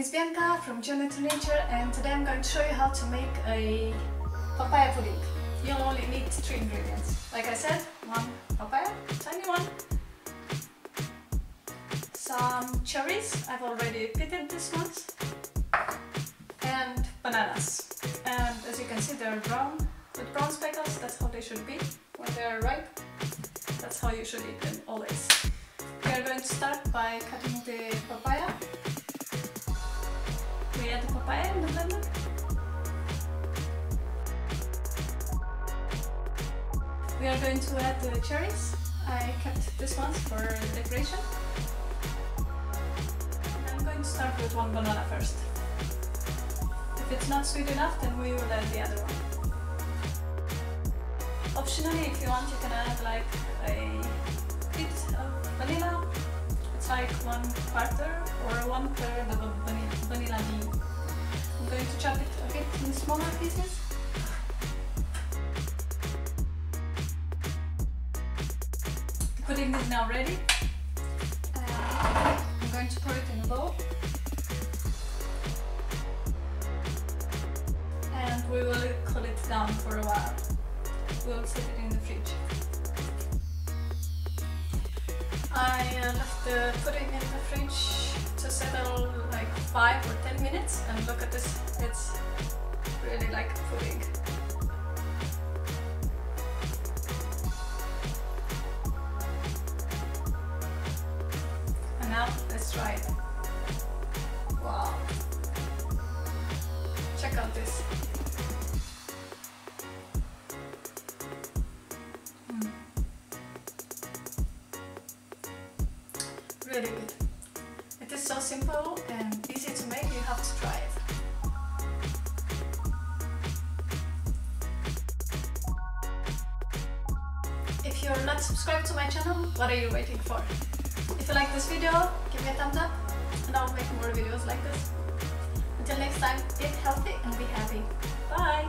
is Bianca from Journey to Nature, and today I'm going to show you how to make a papaya pudding. You'll only need 3 ingredients. Like I said, 1 papaya, tiny one, some cherries, I've already pitted this ones, and bananas. And as you can see, they're brown, with brown speckles. That's how they should be when they're ripe. That's how you should eat them always. We are going to start by cutting the papaya. We add the papaya in the blender. We are going to add the cherries. I kept these ones for decoration. I'm going to start with 1 banana first. If it's not sweet enough, then we will add the other one. Optionally, if you want, you can add like a bit of vanilla. It's like 1/4 or 1/3 of a vanilla bean. I'm going to chop it a bit in smaller pieces. The pudding is now ready. I'm going to pour it in a bowl. And we will cool it down for a while. We'll set it in the fridge. I left the pudding in the fridge to settle like 5 or 10 minutes, and look at this, it's really like pudding. And now let's try it. Wow! Check out this. Really good. It is so simple and easy to make, you have to try it. If you're not subscribed to my channel, what are you waiting for? If you like this video, give me a thumbs up and I'll make more videos like this. Until next time, eat healthy and be happy. Bye!